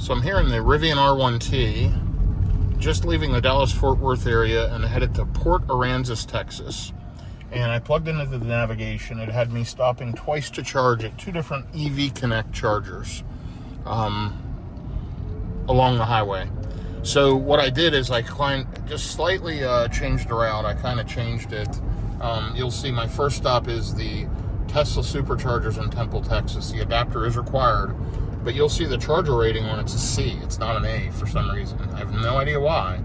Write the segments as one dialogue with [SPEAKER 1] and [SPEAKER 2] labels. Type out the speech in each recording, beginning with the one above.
[SPEAKER 1] So I'm here in the Rivian R1T, just leaving the Dallas-Fort Worth area and headed to Port Aransas, Texas. And I plugged into the navigation. It had me stopping twice to charge at two different EV Connect chargers along the highway. So what I did is I just slightly changed the route. I kind of changed it. You'll see my first stop is the Tesla Superchargers in Temple, Texas. The adapter is required, but you'll see the charger rating on it's a C. It's not an A for some reason. I have no idea why,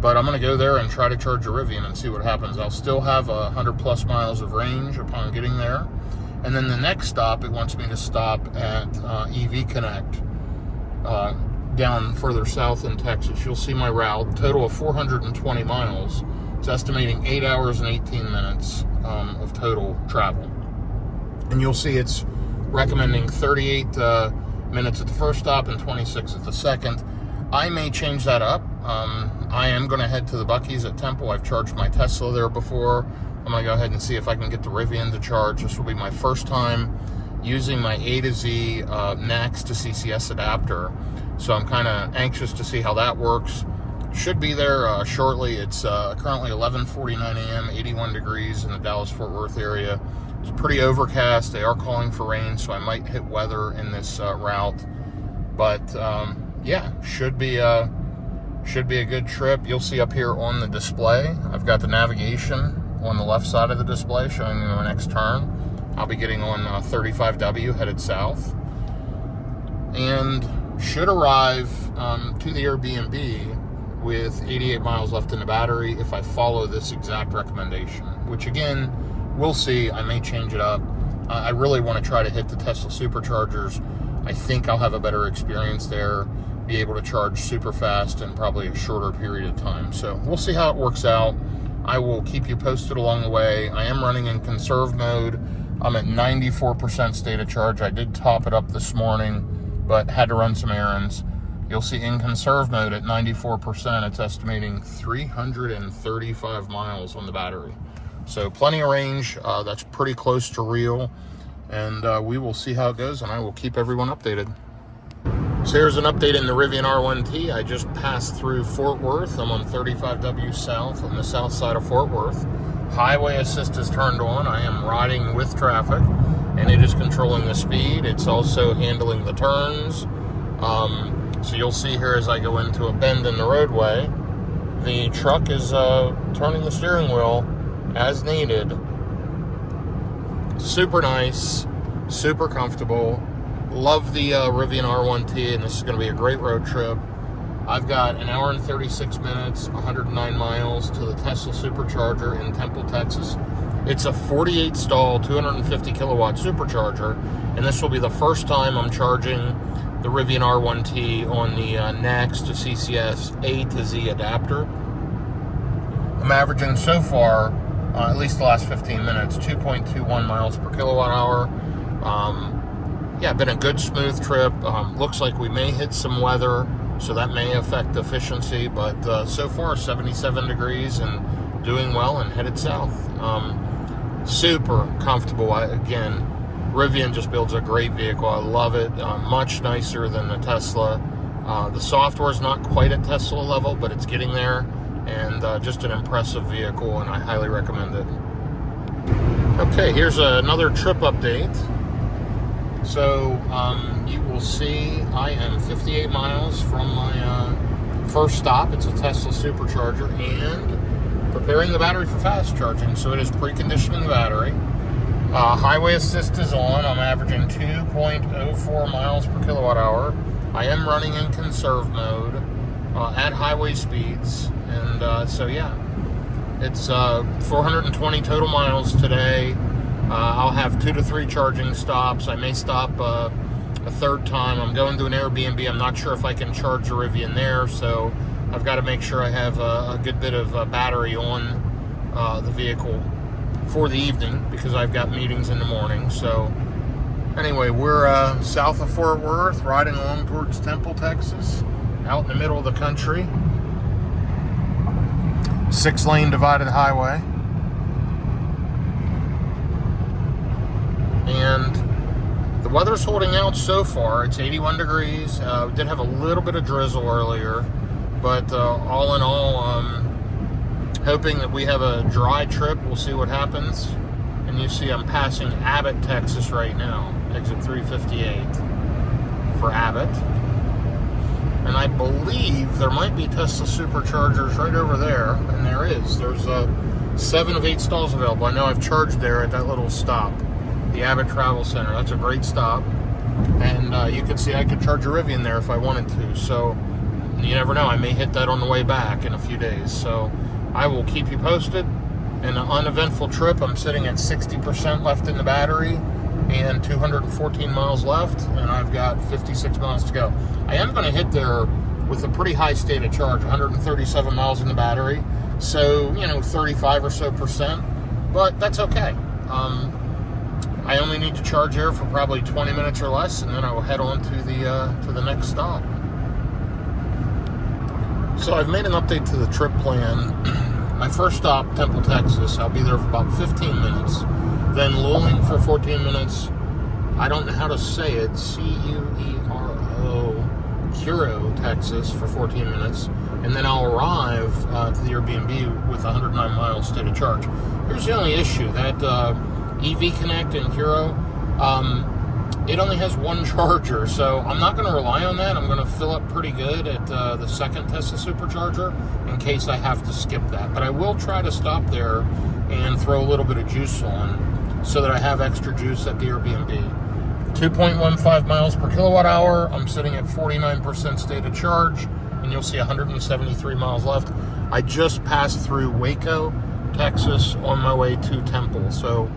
[SPEAKER 1] but I'm going to go there and try to charge a Rivian and see what happens. I'll still have 100 plus miles of range upon getting there. And then the next stop, it wants me to stop at EV Connect down further south in Texas. You'll see my route, total of 420 miles. It's estimating 8 hours and 18 minutes of total travel. And you'll see it's recommending 38 minutes at the first stop and 26 at the second. I may change that up. I am going to head to the Buc-ee's at Temple. I've charged my Tesla there before. I'm going to go ahead and see if I can get the Rivian to charge. This will be my first time using my A2Z NACS to CCS adapter. So I'm kind of anxious to see how that works. Should be there shortly. It's currently 11:49 a.m., 81 degrees in the Dallas-Fort Worth area. It's pretty overcast. They are calling for rain, so I might hit weather in this route. But yeah, should be a good trip. You'll see up here on the display, I've got the navigation on the left side of the display showing me my next turn. I'll be getting on 35W headed south, and should arrive to the Airbnb with 88 miles left in the battery if I follow this exact recommendation, which again, we'll see. I may change it up. I really want to try to hit the Tesla Superchargers. I think I'll have a better experience there, be able to charge super fast in probably a shorter period of time. So we'll see how it works out. I will keep you posted along the way. I am running in conserve mode. I'm at 94% state of charge. I did top it up this morning, but had to run some errands. You'll see in conserve mode at 94%, it's estimating 335 miles on the battery. So plenty of range. That's pretty close to real. And we will see how it goes, and I will keep everyone updated. So here's an update in the Rivian R1T. I just passed through Fort Worth. I'm on 35W South on the south side of Fort Worth. Highway assist is turned on. I am riding with traffic, and it is controlling the speed. It's also handling the turns. So you'll see here as I go into a bend in the roadway, the truck is turning the steering wheel as needed. Super nice, super comfortable. Love the Rivian R1T, and this is going to be a great road trip. I've got an hour and 36 minutes, 109 miles to the Tesla Supercharger in Temple, Texas. It's a 48 stall, 250 kilowatt supercharger, and this will be the first time I'm charging the Rivian R1T on the NACS to CCS A2Z Adapter. I'm averaging so far, at least the last 15 minutes, 2.21 miles per kilowatt hour. Yeah, been a good smooth trip. Looks like we may hit some weather, so that may affect efficiency, but so far 77 degrees and doing well and headed south. Super comfortable. Again, Rivian just builds a great vehicle. I love it. Much nicer than the Tesla. The software is not quite at Tesla level, but it's getting there, and just an impressive vehicle, and I highly recommend it. Okay, here's another trip update. So you will see I am 58 miles from my first stop. It's a Tesla Supercharger, and preparing the battery for fast charging. So it is preconditioning the battery. Highway assist is on. I'm averaging 2.04 miles per kilowatt hour. I am running in conserve mode at highway speeds. And so yeah, it's 420 total miles today. I'll have 2 to 3 charging stops. I may stop a third time. I'm going to an Airbnb. I'm not sure if I can charge the Rivian there, so I've got to make sure I have a good bit of battery on the vehicle for the evening, because I've got meetings in the morning. So anyway, we're south of Fort Worth, riding along towards Temple, Texas, out in the middle of the country. 6-lane divided highway. And The weather's holding out so far. It's 81 degrees. We did have a little bit of drizzle earlier, but all in all, hoping that we have a dry trip. We'll see what happens. And you see I'm passing Abbott, Texas right now, exit 358 for Abbott. And I believe there might be Tesla Superchargers right over there, and there is. There's 7 of 8 stalls available. I know I've charged there at that little stop, the Abbott Travel Center. That's a great stop. And you can see I could charge a Rivian there if I wanted to. So you never know. I may hit that on the way back in a few days. So I will keep you posted. In an uneventful trip, I'm sitting at 60% left in the battery and 214 miles left, and I've got 56 miles to go. I am going to hit there with a pretty high state of charge, 137 miles in the battery, so, 35 or so percent, but that's okay. I only need to charge there for probably 20 minutes or less, and then I will head on to the next stop. So I've made an update to the trip plan. My first stop, Temple, Texas. I'll be there for about 15 minutes. Then Luling for 14 minutes. I don't know how to say it. Cuero, Cuero, Texas for 14 minutes. And then I'll arrive to the Airbnb with 109 miles state of charge. Here's the only issue. That EV Connect in Cuero, it only has one charger, so I'm not going to rely on that. I'm going to fill up pretty good at the second Tesla Supercharger in case I have to skip that. But I will try to stop there and throw a little bit of juice on so that I have extra juice at the Airbnb. 2.15 miles per kilowatt hour. I'm sitting at 49% state of charge, and you'll see 173 miles left. I just passed through Waco, Texas on my way to Temple, so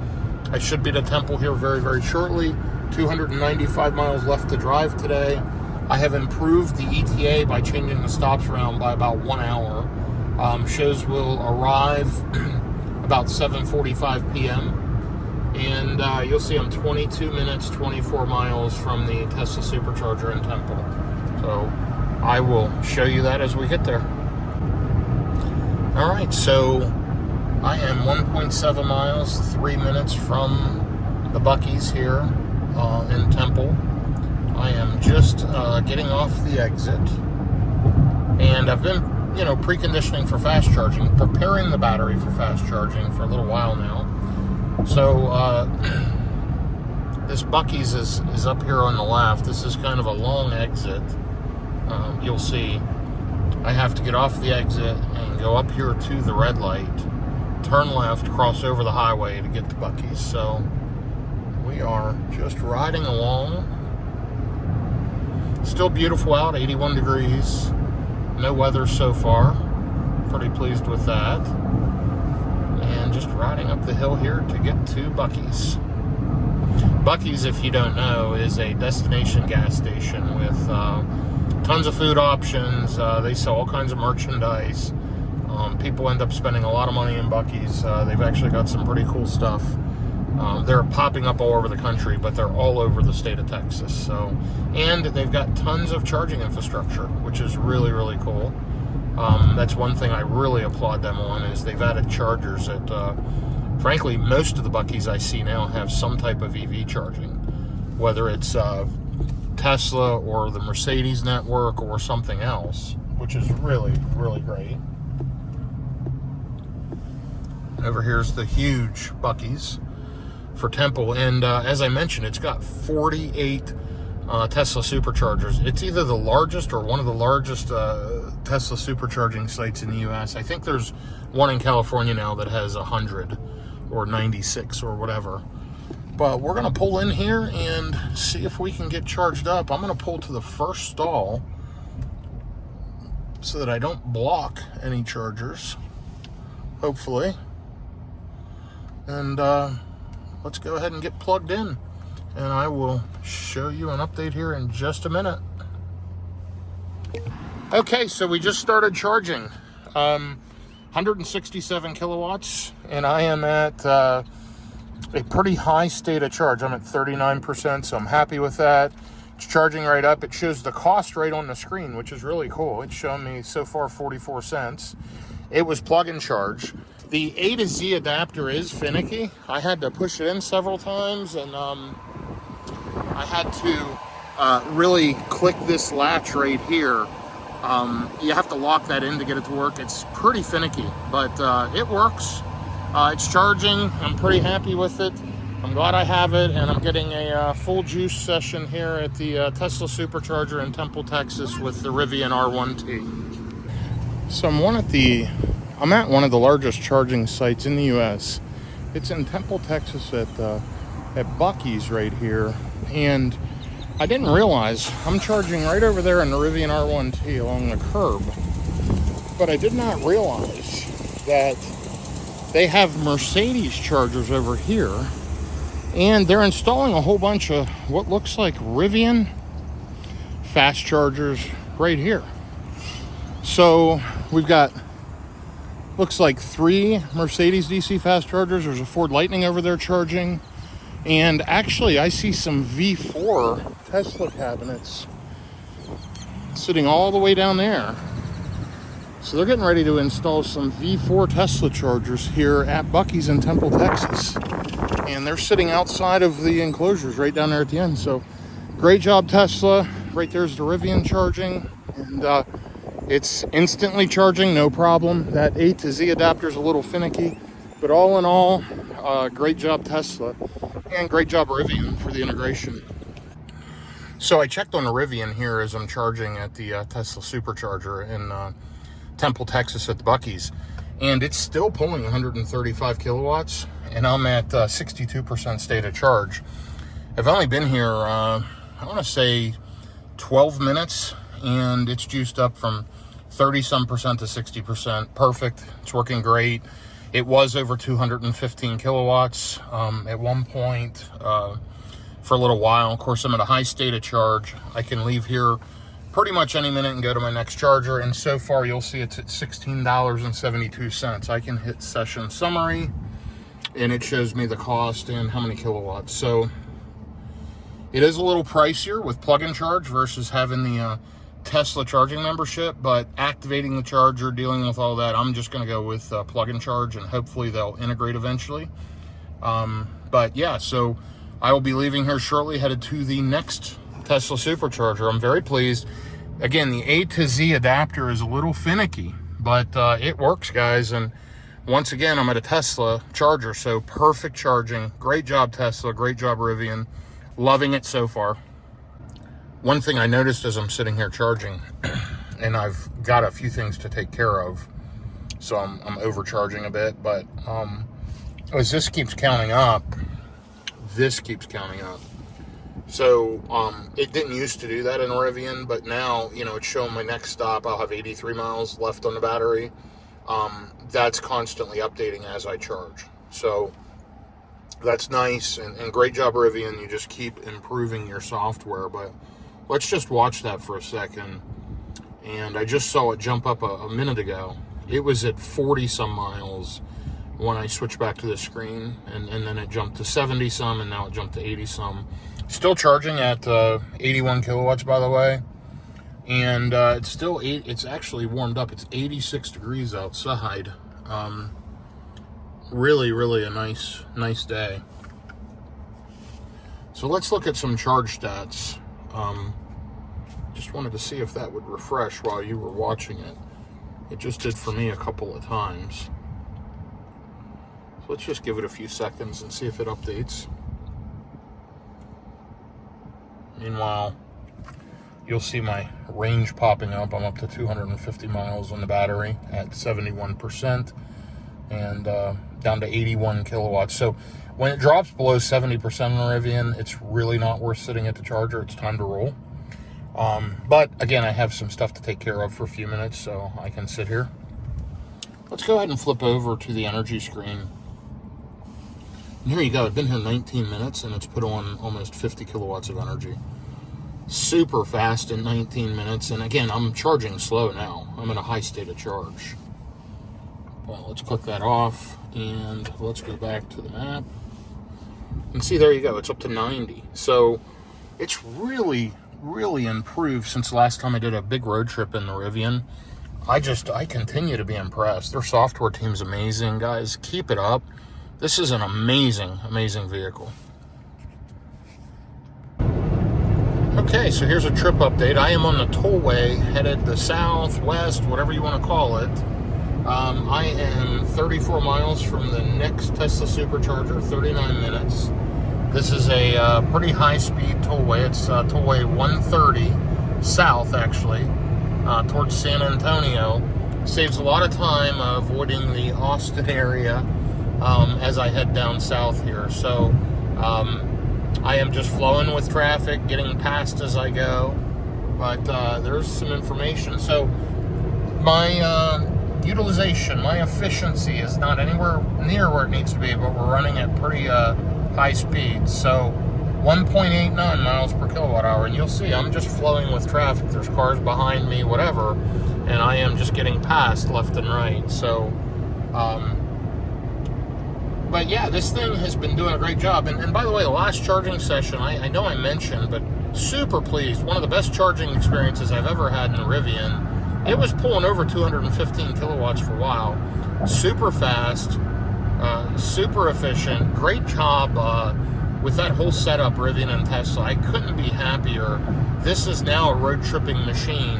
[SPEAKER 1] I should be to Temple here very, very shortly. 295 miles left to drive today. I have improved the ETA by changing the stops around by about 1 hour. Shows will arrive about 7:45 p.m. And you'll see I'm 22 minutes, 24 miles from the Tesla Supercharger in Temple. So I will show you that as we get there. All right, so I am 1.7 miles, 3 minutes from the Buc-ee's here in Temple. I am just getting off the exit, and I've been, preconditioning for fast charging, preparing the battery for fast charging for a little while now. So this Buc-ee's is up here on the left. This is kind of a long exit. You'll see I have to get off the exit and go up here to the red light, turn left, cross over the highway to get to Buc-ee's. So we are just riding along. Still beautiful out, 81 degrees. No weather so far. Pretty pleased with that. And just riding up the hill here to get to Buc-ee's. Buc-ee's, if you don't know, is a destination gas station with tons of food options. They sell all kinds of merchandise. People end up spending a lot of money in Buc-ee's. They've actually got some pretty cool stuff. They're popping up all over the country, but they're all over the state of Texas. So, and they've got tons of charging infrastructure, which is really, really cool. That's one thing I really applaud them on, is they've added chargers that, frankly, most of the Buc-ee's I see now have some type of EV charging, whether it's Tesla or the Mercedes network or something else, which is really, really great. Over here's the huge Buc-ee's for Temple, and as I mentioned, it's got 48 Tesla Superchargers. It's either the largest or one of the largest Tesla supercharging sites in the U.S. I think there's one in California now that has 100 or 96 or whatever. But we're going to pull in here and see if we can get charged up. I'm going to pull to the first stall so that I don't block any chargers, hopefully. And let's go ahead and get plugged in, and I will show you an update here in just a minute. Okay, so we just started charging. 167 kilowatts, and I am at a pretty high state of charge. I'm at 39%, so I'm happy with that. It's charging right up. It shows the cost right on the screen, which is really cool. It's showing me so far 44 cents. It was plug and charge. The A2Z adapter is finicky. I had to push it in several times, and I had to really click this latch right here. You have to lock that in to get it to work. It's pretty finicky, but it works. It's charging. I'm pretty happy with it. I'm glad I have it, and I'm getting a full juice session here at the Tesla Supercharger in Temple, Texas with the Rivian R1T. So I'm at one of the largest charging sites in the U.S. It's in Temple, Texas at Buc-ee's right here, and I didn't realize I'm charging right over there in the Rivian R1T along the curb, but I did not realize that they have Mercedes chargers over here, and they're installing a whole bunch of what looks like Rivian fast chargers right here. So we've got, looks like 3 Mercedes DC fast chargers. There's a Ford Lightning over there charging. And actually, I see some V4 Tesla cabinets sitting all the way down there. So they're getting ready to install some V4 Tesla chargers here at Buc-ee's in Temple, Texas. And they're sitting outside of the enclosures right down there at the end. So great job, Tesla. Right there's the Rivian charging. And it's instantly charging, no problem. That A2Z adapter is a little finicky. But all in all, great job, Tesla. And great job, Rivian, for the integration. So I checked on the Rivian here as I'm charging at the Tesla Supercharger in Temple, Texas at the Buc-ee's. And it's still pulling 135 kilowatts. And I'm at 62% state of charge. I've only been here, I want to say 12 minutes. And it's juiced up from 30-some% to 60%. Perfect. It's working great. It was over 215 kilowatts at one point for a little while. Of course, I'm at a high state of charge. I can leave here pretty much any minute and go to my next charger. And so far, you'll see it's at $16.72. I can hit session summary, and it shows me the cost and how many kilowatts. So it is a little pricier with plug-in charge versus having the Tesla charging membership, but activating the charger, dealing with all that, I'm just going to go with plug-in charge, and hopefully they'll integrate eventually. But yeah, so I will be leaving here shortly, headed to the next Tesla Supercharger. I'm very pleased. Again, the A2Z adapter is a little finicky, but it works, guys. And once again, I'm at a Tesla charger, so perfect charging. Great job, Tesla. Great job, Rivian. Loving it so far. One thing I noticed as I'm sitting here charging, and I've got a few things to take care of, so I'm overcharging a bit, but as this keeps counting up, So it didn't used to do that in Rivian, but now, you know, it's showing my next stop. I'll have 83 miles left on the battery. That's constantly updating as I charge. So that's nice, and great job, Rivian. You just keep improving your software, but let's just watch that for a second. And I just saw it jump up a minute ago. It was at 40-some miles when I switched back to the screen, and then it jumped to 70-some, and now it jumped to 80-some. Still charging at 81 kilowatts, by the way. And it's still it's actually warmed up. It's 86 degrees outside. Really a nice day. So let's look at some charge stats. Just wanted to see if that would refresh while you were watching it. It just did for me a couple of times. So let's just give it a few seconds and see if it updates. Meanwhile, you'll see my range popping up. I'm up to 250 miles on the battery at 71% and down to 81 kilowatts. So when it drops below 70% on the Rivian, it's really not worth sitting at the charger. It's time to roll. But again, I have some stuff to take care of for a few minutes, so I can sit here. Let's go ahead and flip over to the energy screen. And here you go. I've been here 19 minutes, and it's put on almost 50 kilowatts of energy. Super fast in 19 minutes. And again, I'm charging slow now. I'm in a high state of charge. Well, let's click that off, and let's go back to the map. And see, there you go. It's up to 90. So it's really improved since the last time I did a big road trip in the Rivian. I continue to be impressed. Their software team's amazing, guys. Keep it up. This is an amazing vehicle. Okay, so here's a trip update. I am on the tollway headed the south, west, whatever you want to call it. I am 34 miles from the next Tesla Supercharger, 39 minutes. This is a pretty high-speed tollway. It's tollway 130 south, actually, towards San Antonio. Saves a lot of time avoiding the Austin area as I head down south here. So I am just flowing with traffic, getting past as I go. But there's some information. So my utilization, my efficiency is not anywhere near where it needs to be, but we're running at pretty high speeds. So 1.89 miles per kilowatt hour, and you'll see I'm just flowing with traffic. There's cars behind me, whatever, and I am just getting past left and right. So but yeah, this thing has been doing a great job. And by the way, the last charging session, I know I mentioned, but super pleased. One of the best charging experiences I've ever had in the Rivian. It was pulling over 215 kilowatts for a while. Super fast, super efficient. Great job with that whole setup, Rivian and Tesla. I couldn't be happier. This is now a road tripping machine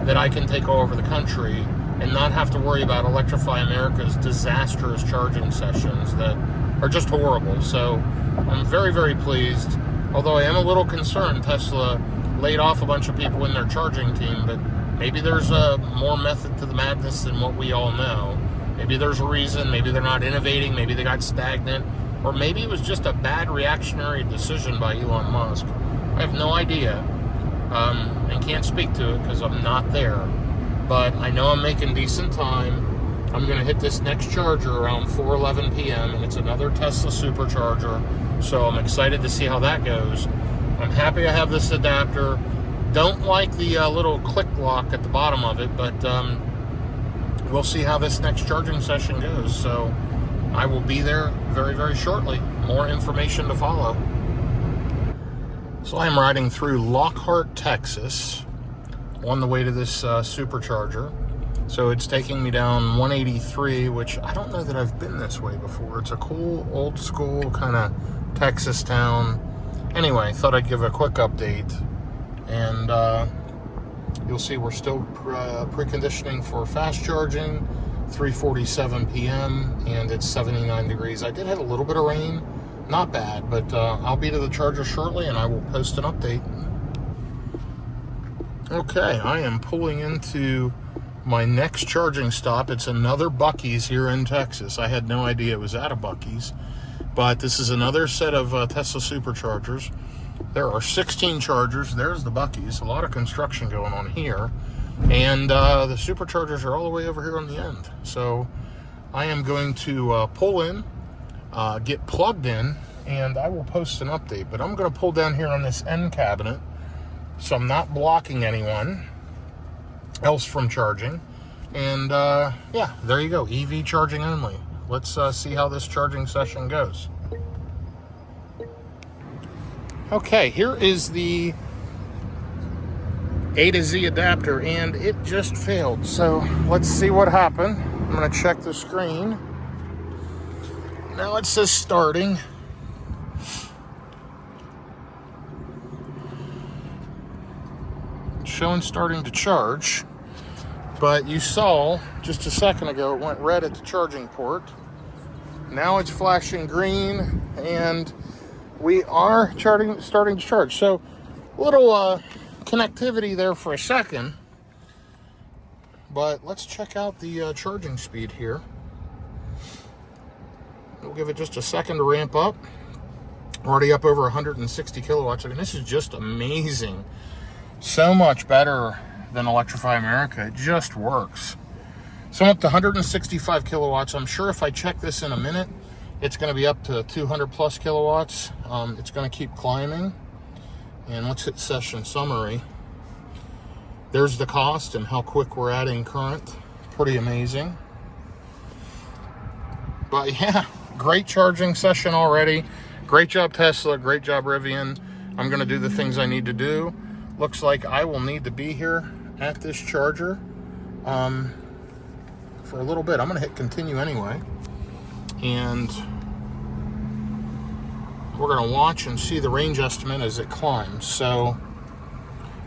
[SPEAKER 1] that I can take all over the country and not have to worry about Electrify America's disastrous charging sessions that are just horrible. So I'm very, very pleased. Although I am a little concerned Tesla laid off a bunch of people in their charging team, but maybe there's a more method to the madness than what we all know. Maybe there's a reason. Maybe they're not innovating. Maybe they got stagnant. Or maybe it was just a bad reactionary decision by Elon Musk. I have no idea. And can't speak to it because I'm not there. But I know I'm making decent time. I'm going to hit this next charger around 4:11 p.m. and it's another Tesla Supercharger. So I'm excited to see how that goes. I'm happy I have this adapter. Don't like the little click lock at the bottom of it, but we'll see how this next charging session goes. So I will be there very, very shortly. More information to follow. So I'm riding through Lockhart, Texas, on the way to this Supercharger. So it's taking me down 183, which I don't know that I've been this way before. It's a cool, old school kind of Texas town. Anyway, thought I'd give a quick update. And you'll see we're still preconditioning for fast charging, 3:47 p.m. and it's 79 degrees. I did have a little bit of rain, not bad, but I'll be to the charger shortly and I will post an update. Okay, I am pulling into my next charging stop. It's another Buc-ee's here in Texas. I had no idea it was at a Buc-ee's, but this is another set of Tesla Superchargers. There are 16 chargers. There's the Buc-ee's. A lot of construction going on here. And the Superchargers are all the way over here on the end. So I am going to pull in, get plugged in, and I will post an update. But I'm going to pull down here on this end cabinet so I'm not blocking anyone else from charging. And yeah, there you go. EV charging only. Let's see how this charging session goes. Okay, here is the A2Z adapter, and it just failed. So let's see what happened. I'm going to check the screen. Now it says starting. It's showing starting to charge. But you saw just a second ago it went red at the charging port. Now it's flashing green, and we are starting to charge. So a little connectivity there for a second, but let's check out the charging speed here. We'll give it just a second to ramp up. We're already up over 160 kilowatts. I mean, this is just amazing. So much better than Electrify America. It just works. So I'm up to 165 kilowatts. I'm sure if I check this in a minute, it's going to be up to 200 plus kilowatts. It's going to keep climbing. And let's hit session summary. There's the cost and how quick we're adding current. Pretty amazing. But yeah, great charging session already. Great job, Tesla. Great job, Rivian. I'm going to do the things I need to do. Looks like I will need to be here at this charger for a little bit. I'm going to hit continue anyway. And we're going to watch and see the range estimate as it climbs. So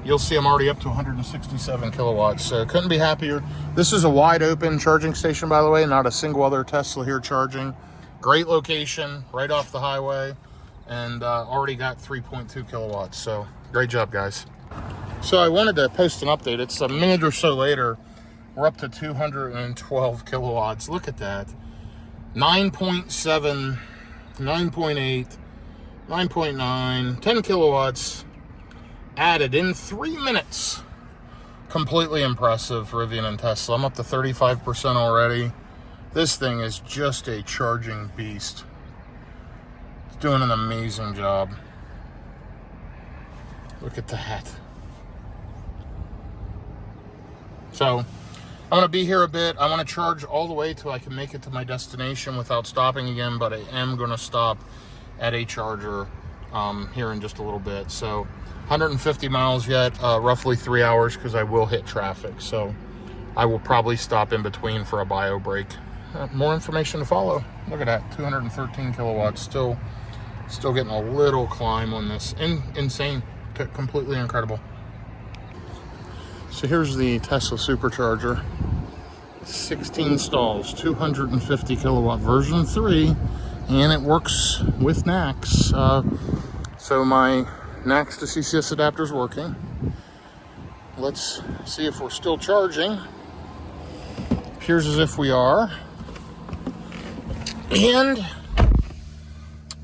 [SPEAKER 1] you'll see I'm already up to 167 kilowatts. So couldn't be happier. This is a wide open charging station, by the way, not a single other Tesla here charging. Great location, right off the highway, and already got 3.2 kilowatts. So great job, guys. So I wanted to post an update. It's a minute or so later. We're up to 212 kilowatts. Look at that. 9.7, 9.8, 9.9, 10 kilowatts added in 3 minutes. Completely impressive, Rivian and Tesla. I'm up to 35% already. This thing is just a charging beast. It's doing an amazing job. Look at that. So I'm going to be here a bit. I want to charge all the way till I can make it to my destination without stopping again, but I am going to stop at a charger here in just a little bit. So 150 miles yet, roughly 3 hours, because I will hit traffic. So I will probably stop in between for a bio break. More information to follow. Look at that, 213 kilowatts. Still getting a little climb on this. Insane, completely incredible. So here's the Tesla Supercharger. 16 stalls, 250 kilowatt version 3, and it works with NACS. So my NACS to CCS adapter is working. Let's see if we're still charging. Appears as if we are. And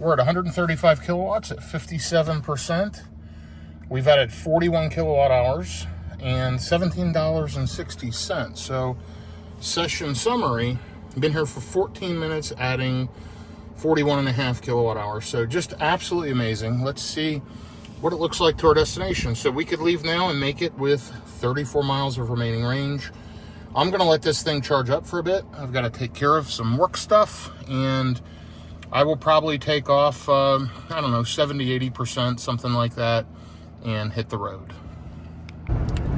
[SPEAKER 1] we're at 135 kilowatts at 57%. We've added 41 kilowatt hours and $17.60. So session summary, been here for 14 minutes, adding 41.5 kilowatt hours. So just absolutely amazing. Let's see what it looks like to our destination. So we could leave now and make it with 34 miles of remaining range. I'm gonna let this thing charge up for a bit. I've got to take care of some work stuff, and I will probably take off, I don't know, 70-80%, something like that, and hit the road.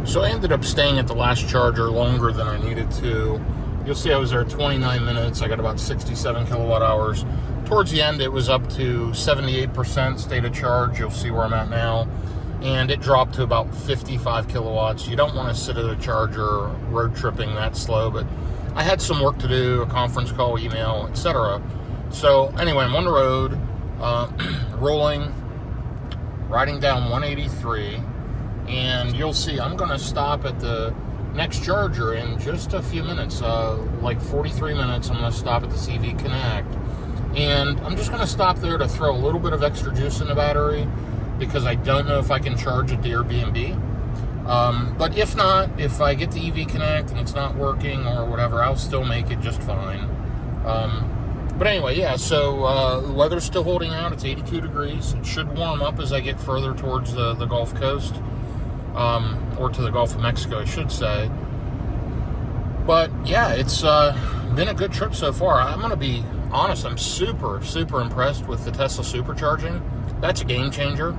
[SPEAKER 1] So I ended up staying at the last charger longer than I needed to. You'll see I was there 29 minutes. I got about 67 kilowatt hours. Towards the end, it was up to 78% state of charge. You'll see where I'm at now. And it dropped to about 55 kilowatts. You don't want to sit at a charger road tripping that slow, but I had some work to do, a conference call, email, etc. So anyway, I'm on the road, rolling, riding down 183, and you'll see I'm going to stop at the next charger in just a few minutes, like 43 minutes. I'm going to stop at the CV Connect, and I'm just going to stop there to throw a little bit of extra juice in the battery, because I don't know if I can charge at the Airbnb. But if not, if I get the EV Connect and it's not working or whatever, I'll still make it just fine. But anyway, yeah, so the weather's still holding out. It's 82 degrees. It should warm up as I get further towards the Gulf Coast, or to the Gulf of Mexico, I should say. But yeah, it's been a good trip so far. I'm going to be honest, I'm super, super impressed with the Tesla Supercharging. That's a game changer.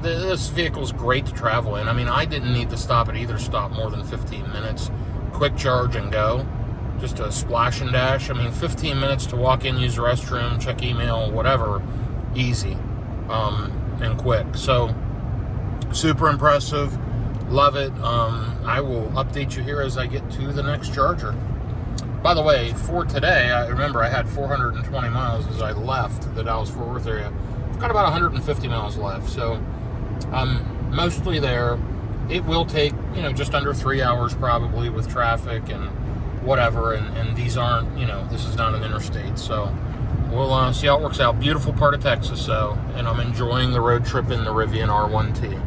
[SPEAKER 1] This vehicle is great to travel in. I mean, I didn't need to stop at either stop more than 15 minutes. Quick charge and go. Just a splash and dash. I mean, 15 minutes to walk in, use the restroom, check email, whatever. Easy and quick. So, super impressive. Love it. I will update you here as I get to the next charger. By the way, for today, I remember I had 420 miles as I left the Dallas-Fort Worth area. I've got about 150 miles left, so I'm mostly there. It will take, just under 3 hours probably with traffic and whatever, and these aren't, this is not an interstate, so we'll see how it works out. Beautiful part of Texas, though, and I'm enjoying the road trip in the Rivian R1T.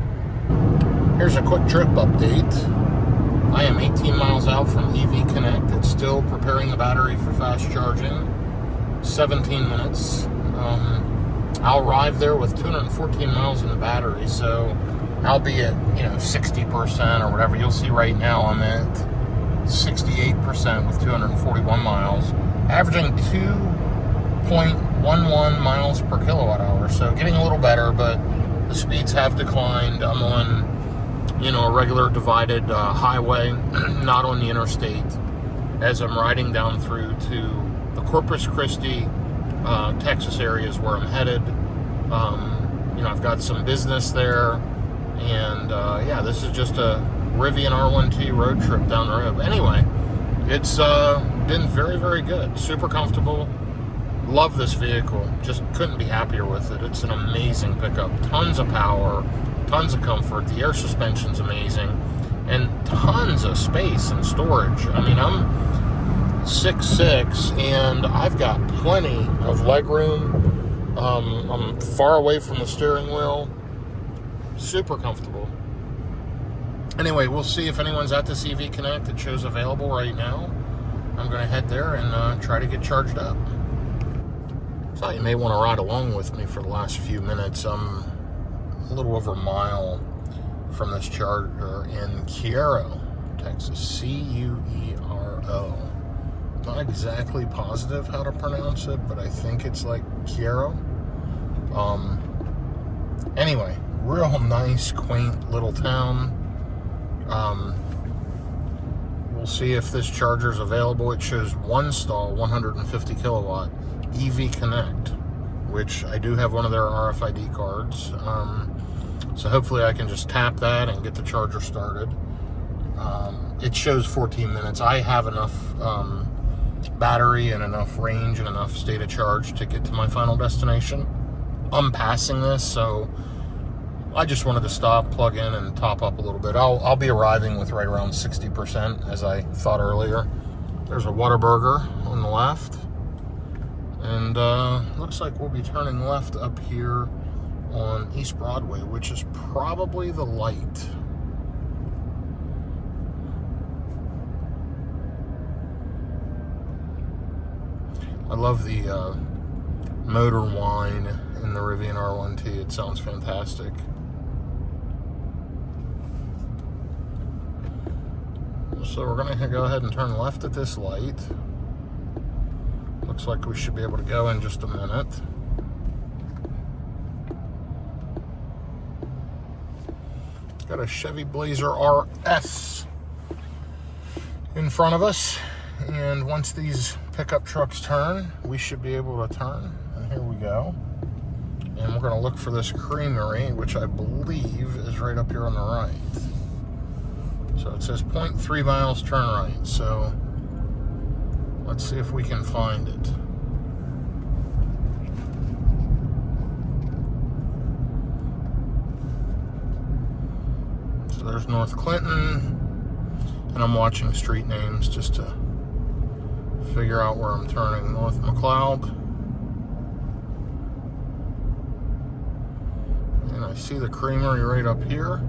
[SPEAKER 1] Here's a quick trip update. I am 18 miles out from EV Connect. It's still preparing the battery for fast charging. 17 minutes. I'll arrive there with 214 miles in the battery, so I'll be at 60% or whatever. You'll see right now I'm at 68% with 241 miles, averaging 2.11 miles per kilowatt hour. So getting a little better, but the speeds have declined. I'm on a regular divided highway, not on the interstate, as I'm riding down through to the Corpus Christi, Texas area is where I'm headed. I've got some business there, And yeah, this is just a Rivian R1T road trip down the road. Anyway, it's been very, very good. Super comfortable. Love this vehicle. Just couldn't be happier with it. It's an amazing pickup. Tons of power, tons of comfort. The air suspension's amazing, and tons of space and storage. I mean, I'm 6'6", and I've got plenty of legroom. I'm far away from the steering wheel. Super comfortable. Anyway, we'll see if anyone's at this EV Connect. It shows available right now. I'm going to head there and try to get charged up. Thought you may want to ride along with me for the last few minutes. I'm a little over a mile from this charger in Cuero, Texas. C-U-E-R-O. Not exactly positive how to pronounce it, but I think it's like Cuero. Anyway, real nice, quaint little town. We'll see if this charger is available. It shows one stall, 150 kilowatt, EV Connect, which I do have one of their RFID cards. So hopefully I can just tap that and get the charger started. It shows 14 minutes. I have enough battery and enough range and enough state of charge to get to my final destination. I'm passing this, so I just wanted to stop, plug in, and top up a little bit. I'll be arriving with right around 60%, as I thought earlier. There's a Whataburger on the left. And looks like we'll be turning left up here on East Broadway, which is probably the light. I love the motor whine in the Rivian R1T. It sounds fantastic. So we're going to go ahead and turn left at this light. Looks like we should be able to go in just a minute. Got a Chevy Blazer RS in front of us. And once these pickup trucks turn, we should be able to turn. And here we go. And we're going to look for this creamery, which I believe is right up here on the right. So it says 0.3 miles, turn right. So let's see if we can find it. So there's North Clinton. And I'm watching street names just to figure out where I'm turning. North McLeod. And I see the creamery right up here.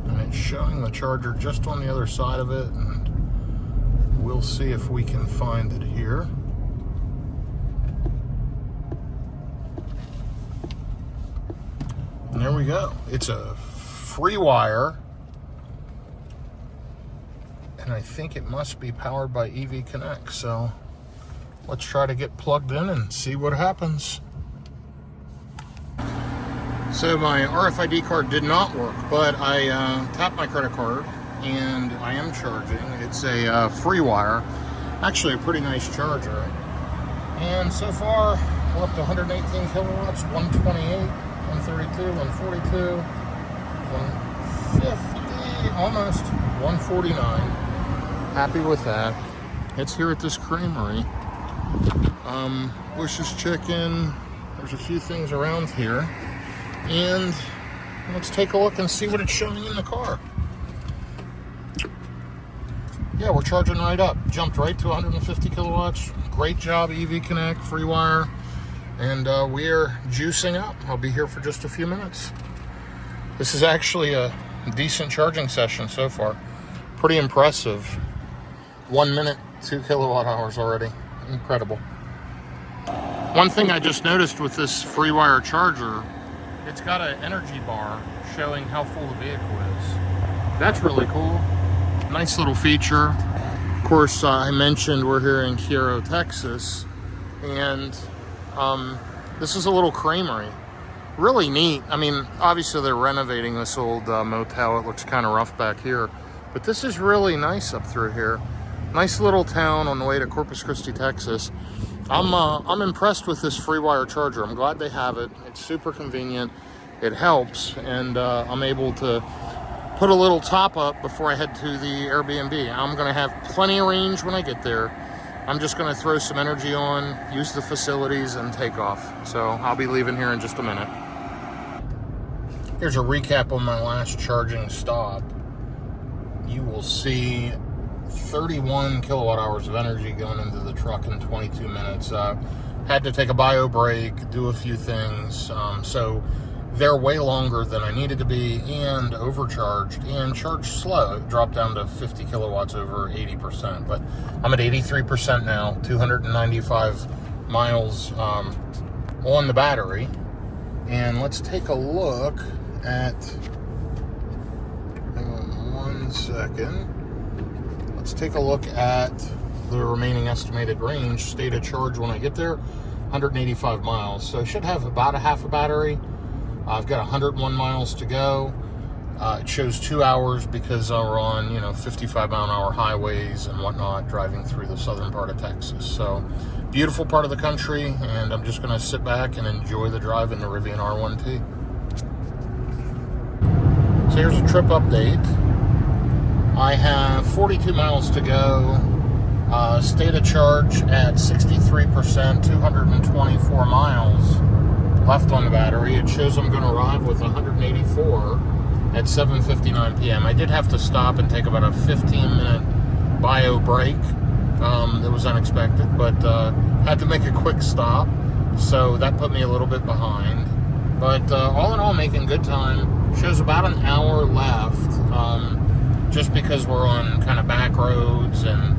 [SPEAKER 1] And it's showing the charger just on the other side of it. And we'll see if we can find it here. And there we go. It's a free wire. And I think it must be powered by EV Connect. So let's try to get plugged in and see what happens. So my RFID card did not work, but I tapped my credit card and I am charging. It's a free wire, actually a pretty nice charger. And so far, we're up to 118 kilowatts, 128, 132, 142, 150, almost 149. Happy with that. It's here at this creamery. Bush's Chicken. There's a few things around here. And let's take a look and see what it's showing in the car. Yeah, we're charging right up. Jumped right to 150 kilowatts. Great job, EV Connect, free wire. And we are juicing up. I'll be here for just a few minutes. This is actually a decent charging session so far. Pretty impressive. 1 minute, 2 kilowatt hours already. Incredible. One thing I just noticed with this free wire charger, it's got an energy bar showing how full the vehicle is. That's really cool. Nice little feature. Of course, I mentioned we're here in Cuero, Texas, and this is a little creamery. Really neat. I mean, obviously they're renovating this old motel. It looks kind of rough back here, but this is really nice up through here. Nice little town on the way to Corpus Christi, Texas. I'm impressed with this free wire charger. I'm glad they have it. It's super convenient. it helps, and I'm able to put a little top up before I head to the Airbnb. I'm going to have plenty of range when I get there. I'm just going to throw some energy on, use the facilities, and take off. So I'll be leaving here in just a minute. Here's a recap on my last charging stop. You will see 31 kilowatt hours of energy going into the truck in 22 minutes. Had to take a bio break, do a few things. So they're way longer than I needed to be, and overcharged and charged slow. It dropped down to 50 kilowatts over 80%, but I'm at 83% now, 295 miles on the battery. And let's take a look at, hang on 1 second. Let's take a look at the remaining estimated range. State of charge when I get there, 185 miles. So I should have about a half a battery. I've got 101 miles to go. It shows 2 hours because we're on, 55 mile an hour highways and whatnot, driving through the southern part of Texas. So beautiful part of the country, and I'm just going to sit back and enjoy the drive in the Rivian R1T. So here's a trip update. I have 42 miles to go. State of charge at 63%, 224 miles left on the battery. It shows I'm going to arrive with 184 at 7:59 p.m. I did have to stop and take about a 15-minute bio break. It was unexpected, but had to make a quick stop, so that put me a little bit behind. But all in all, making good time. Shows about an hour left, just because we're on kind of back roads and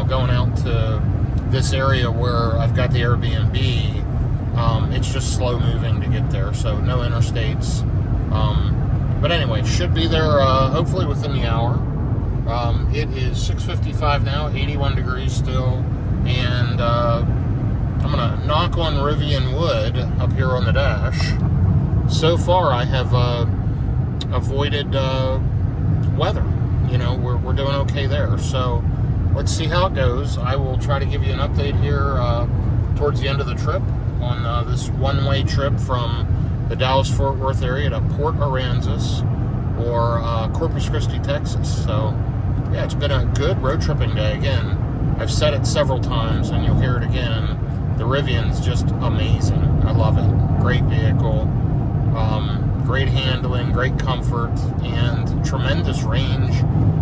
[SPEAKER 1] going out to this area where I've got the Airbnb. It's just slow moving to get there, so no interstates. But anyway, should be there hopefully within the hour. It is 6:55 now, 81 degrees still, and I'm going to knock on Rivian wood up here on the dash. So far, I have avoided weather. We're doing okay there, so let's see how it goes. I will try to give you an update here towards the end of the trip on this one-way trip from the Dallas-Fort Worth area to Port Aransas or Corpus Christi, Texas. So, yeah, it's been a good road tripping day. Again, I've said it several times, and you'll hear it again. The Rivian's just amazing. I love it. Great vehicle, great handling, great comfort, and tremendous range,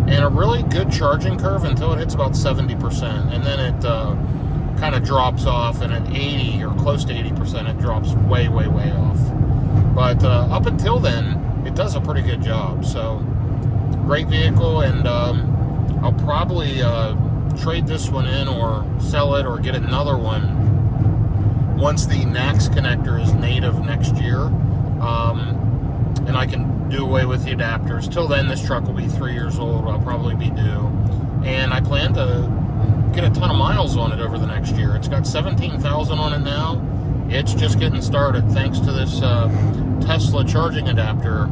[SPEAKER 1] and a really good charging curve until it hits about 70%, and then it kind of drops off, and at 80 or close to 80%, it drops way, way, way off. But up until then, it does a pretty good job. So, great vehicle, and I'll probably trade this one in or sell it or get another one once the NACS connector is native next year, and I can do away with the adapters. Till then, this truck will be 3 years old. I'll probably be due, and I plan to get a ton of miles on it over the next year. It's got 17,000 on it now. It's just getting started. Thanks to this Tesla charging adapter,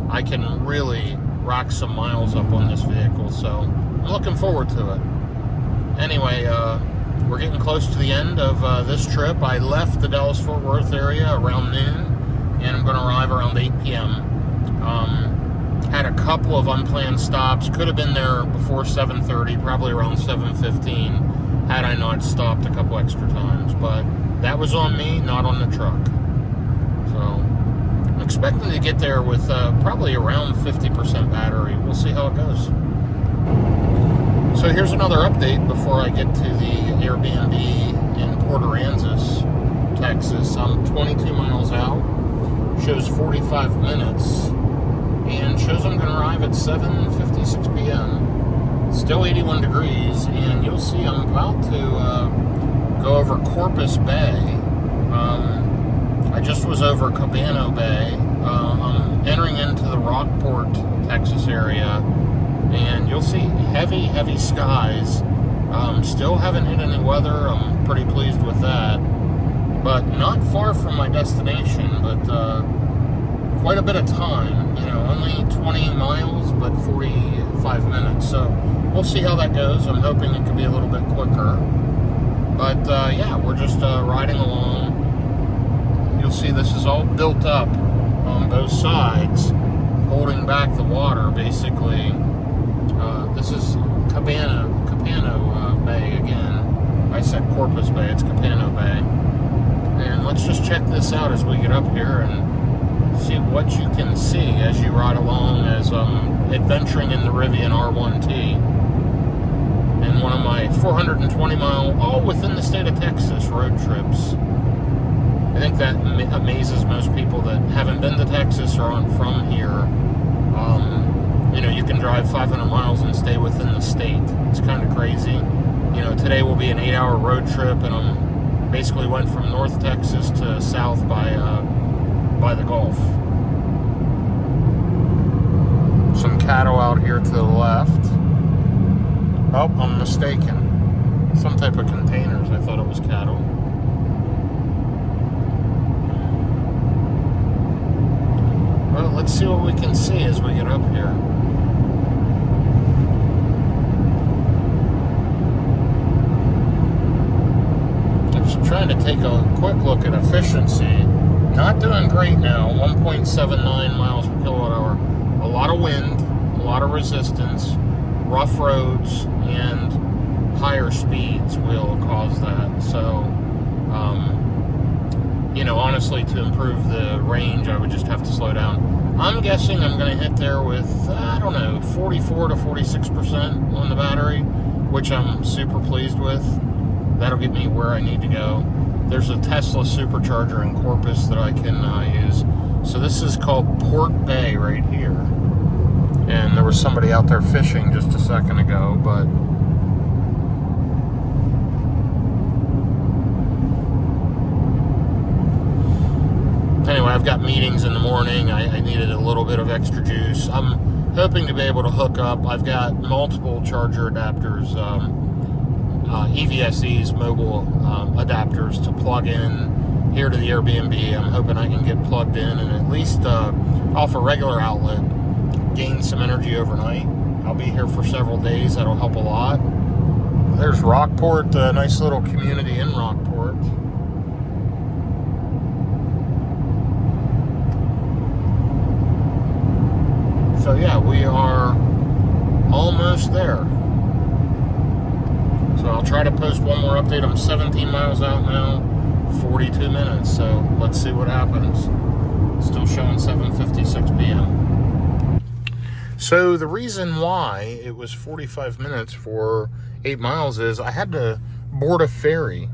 [SPEAKER 1] I can really rack some miles up on this vehicle, so I'm looking forward to it. Anyway, we're getting close to the end of this trip. I left the Dallas-Fort Worth area around noon, and I'm going to arrive around 8 p.m. Had a couple of unplanned stops. Could have been there before 7:30, probably around 7:15, had I not stopped a couple extra times. But that was on me, not on the truck. So I'm expecting to get there with probably around 50% battery. We'll see how it goes. So here's another update before I get to the Airbnb in Port Aransas, Texas. I'm 22 miles out. Shows 45 minutes. And shows I'm going to arrive at 7:56 p.m. Still 81 degrees, and you'll see I'm about to go over Corpus Bay. I just was over Cabano Bay. I'm entering into the Rockport, Texas area, and you'll see heavy, heavy skies. Still haven't hit any weather. I'm pretty pleased with that. But not far from my destination, but quite a bit of time. Only 20 miles, but 45 minutes. So we'll see how that goes. I'm hoping it could be a little bit quicker. But yeah, we're just riding along. You'll see this is all built up on both sides, holding back the water, basically. This is Capano Bay again. I said Corpus Bay, it's Capano Bay. And let's just check this out as we get up here and see what you can see as you ride along as adventuring in the Rivian R1T. And one of my 420-mile, all within the state of Texas, road trips. I think that amazes most people that haven't been to Texas or aren't from here. You know, you can drive 500 miles and stay within the state. It's kind of crazy. You know, today will be an 8-hour road trip, and I'm basically went from North Texas to south by the Gulf. Some cattle out here to the left. Oh, I'm mistaken. Some type of containers. I thought it was cattle. Well, let's see what we can see as we get up here. I'm trying to take a quick look at efficiency. Not doing great now. 1.79 miles per kilowatt hour. A lot of wind, a lot of resistance, rough roads, and higher speeds will cause that. So, you know, honestly, to improve the range, I would just have to slow down. I'm guessing I'm going to hit there with, I don't know, 44 to 46% on the battery, which I'm super pleased with. That'll get me where I need to go. There's a Tesla Supercharger in Corpus that I can use. So this is called Port Bay right here. And there was somebody out there fishing just a second ago, but anyway, I've got meetings in the morning. I needed a little bit of extra juice. I'm hoping to be able to hook up. I've got multiple charger adapters, EVSEs, mobile adapters to plug in here to the Airbnb. I'm hoping I can get plugged in and at least off a regular outlet, gain some energy overnight. I'll be here for several days. That'll help a lot. There's Rockport, a nice little community in Rockport. So yeah, we are almost there. So I'll try to post one more update. I'm 17 miles out now, 42 minutes. So let's see what happens. Still showing 7:56 p.m. So the reason why it was 45 minutes for 8 miles is I had to board a ferry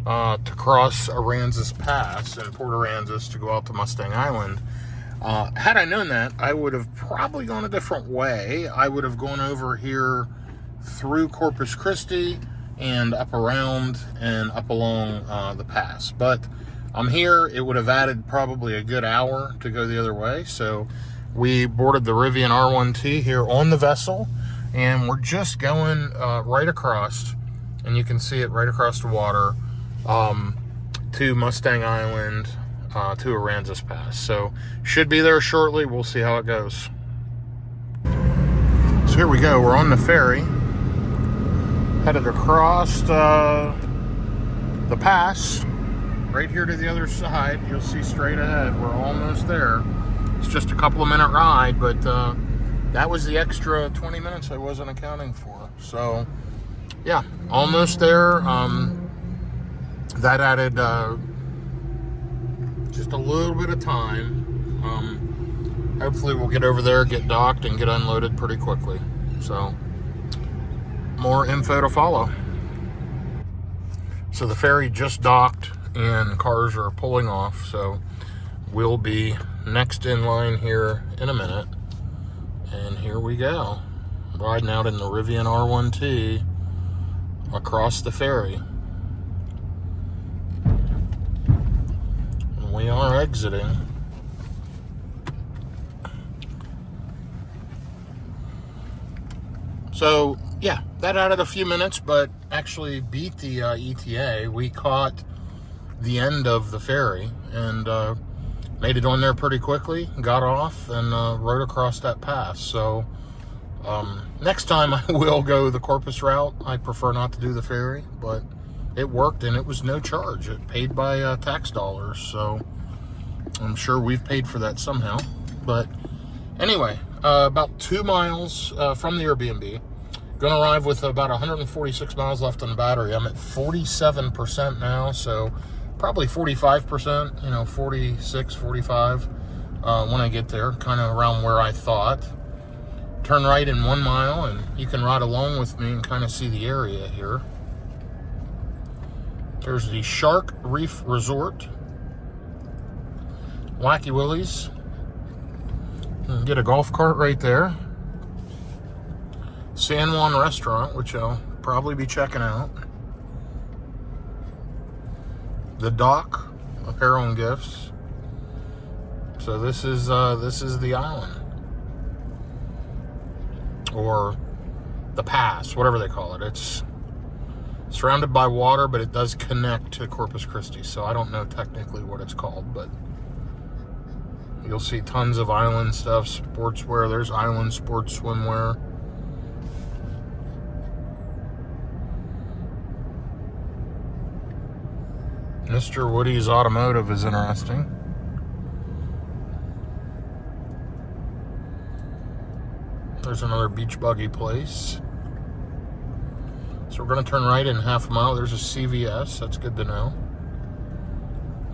[SPEAKER 1] to cross Aransas Pass in Port Aransas to go out to Mustang Island. Had I known that, I would have probably gone a different way. I would have gone over here through Corpus Christi and up around and up along the pass. But I'm here. It would have added probably a good hour to go the other way. So we boarded the Rivian R1T here on the vessel, and we're just going right across, and you can see it right across the water to Mustang Island, to Aransas Pass. So should be there shortly. We'll see how it goes. So here we go. We're on the ferry, headed across the pass right here to the other side. You'll see straight ahead. We're almost there. It's just a couple of minute ride, but that was the extra 20 minutes I wasn't accounting for. So yeah, almost there. That added just a little bit of time. Hopefully we'll get over there, get docked, and get unloaded pretty quickly. So more info to follow. So the ferry just docked and cars are pulling off. So we'll be next in line here in a minute. And here we go. Riding out in the Rivian R1T across the ferry. And we are exiting. So yeah, that added a few minutes, but actually beat the ETA. We caught the end of the ferry and made it on there pretty quickly, got off, and rode across that pass. So next time I will go the Corpus route. I prefer not to do the ferry, but it worked and it was no charge. It paid by tax dollars. So I'm sure we've paid for that somehow. But anyway, about 2 miles from the Airbnb. Going to arrive with about 146 miles left on the battery. I'm at 47% now, so probably 45%, you know, 46, 45 when I get there, kind of around where I thought. Turn right in 1 mile, and you can ride along with me and kind of see the area here. There's the Shark Reef Resort. Wacky Willie's. You can get a golf cart right there. San Juan Restaurant, which I'll probably be checking out. The Dock, Apparel and Gifts. So this is the island, or the pass, whatever they call it. It's surrounded by water, but it does connect to Corpus Christi. So I don't know technically what it's called, but you'll see tons of island stuff, sportswear. There's island sports swimwear. Mr. Woody's Automotive is interesting. There's another beach buggy place. So we're going to turn right in half a mile. There's a CVS. That's good to know.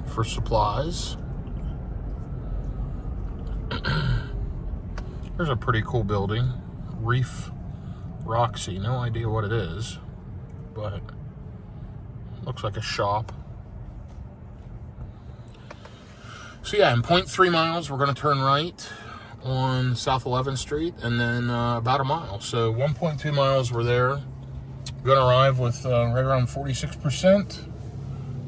[SPEAKER 1] For supplies. There's a pretty cool building. Reef Roxy. No idea what it is, but looks like a shop. So yeah, in 0.3 miles, we're going to turn right on South 11th Street, and then about a mile. So 1.2 miles we're there. We're going to arrive with right around 46%,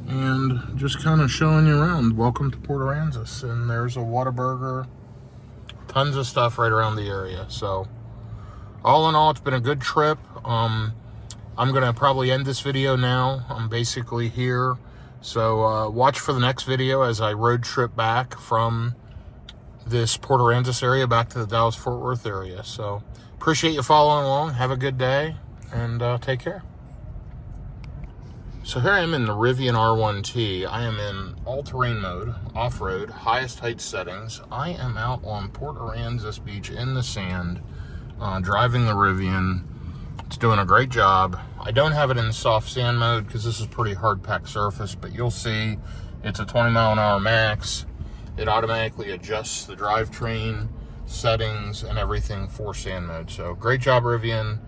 [SPEAKER 1] and just kind of showing you around. Welcome to Port Aransas, and there's a Whataburger. Tons of stuff right around the area. So all in all, it's been a good trip. I'm going to probably end this video now. I'm basically here. So watch for the next video as I road trip back from this Port Aransas area back to the Dallas-Fort Worth area. So appreciate you following along. Have a good day, and take care. So here I am in the Rivian R1T. I am in all-terrain mode, off-road, highest height settings. I am out on Port Aransas Beach in the sand, driving the Rivian. It's doing a great job. I don't have it in soft sand mode because this is pretty hard packed surface, but you'll see it's a 20 mile an hour max. It automatically adjusts the drivetrain settings and everything for sand mode. So great job, Rivian.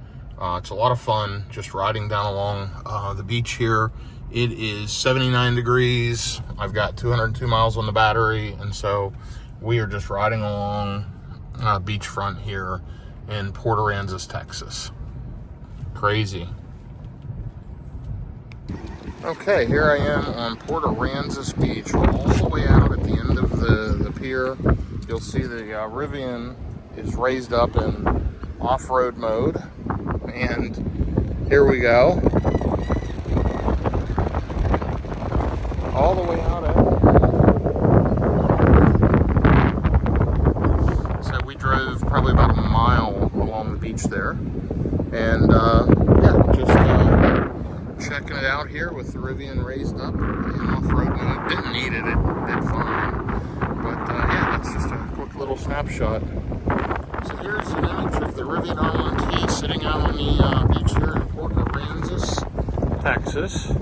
[SPEAKER 1] It's a lot of fun just riding down along the beach here. It is 79 degrees. I've got 202 miles on the battery, and so we are just riding along beachfront here in Port Aransas, Texas. Crazy. Okay, here I am on Port Aransas Beach, all the way out at the end of the pier. You'll see the Rivian is raised up in off-road mode, and here we go. All the way out at. So we drove probably about a mile along the beach there, and yeah, just checking it out here with the Rivian raised up in off-road mode. Didn't need it, it did fine. But yeah, that's just a quick little snapshot. So here's an image of the Rivian R1T sitting out on the beach here in Port Aransas, Texas.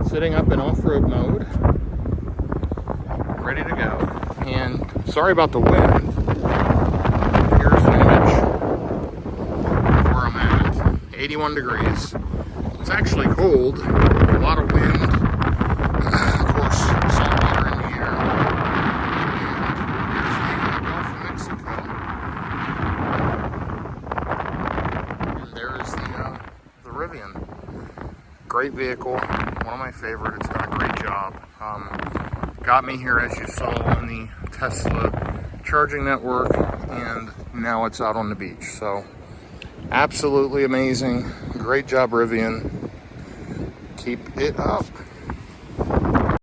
[SPEAKER 1] Sitting up in off-road mode, ready to go. And sorry about the wind. Here's an image of where I'm at. 81 degrees. It's actually cold, a lot of wind, of course, salt water in the air. And here's the Gulf of Mexico. And there is the Rivian. Great vehicle, one of my favorite. It's done a great job. Got me here, as you saw, on the Tesla charging network, and now it's out on the beach. So absolutely amazing. Great job, Rivian. Keep it up.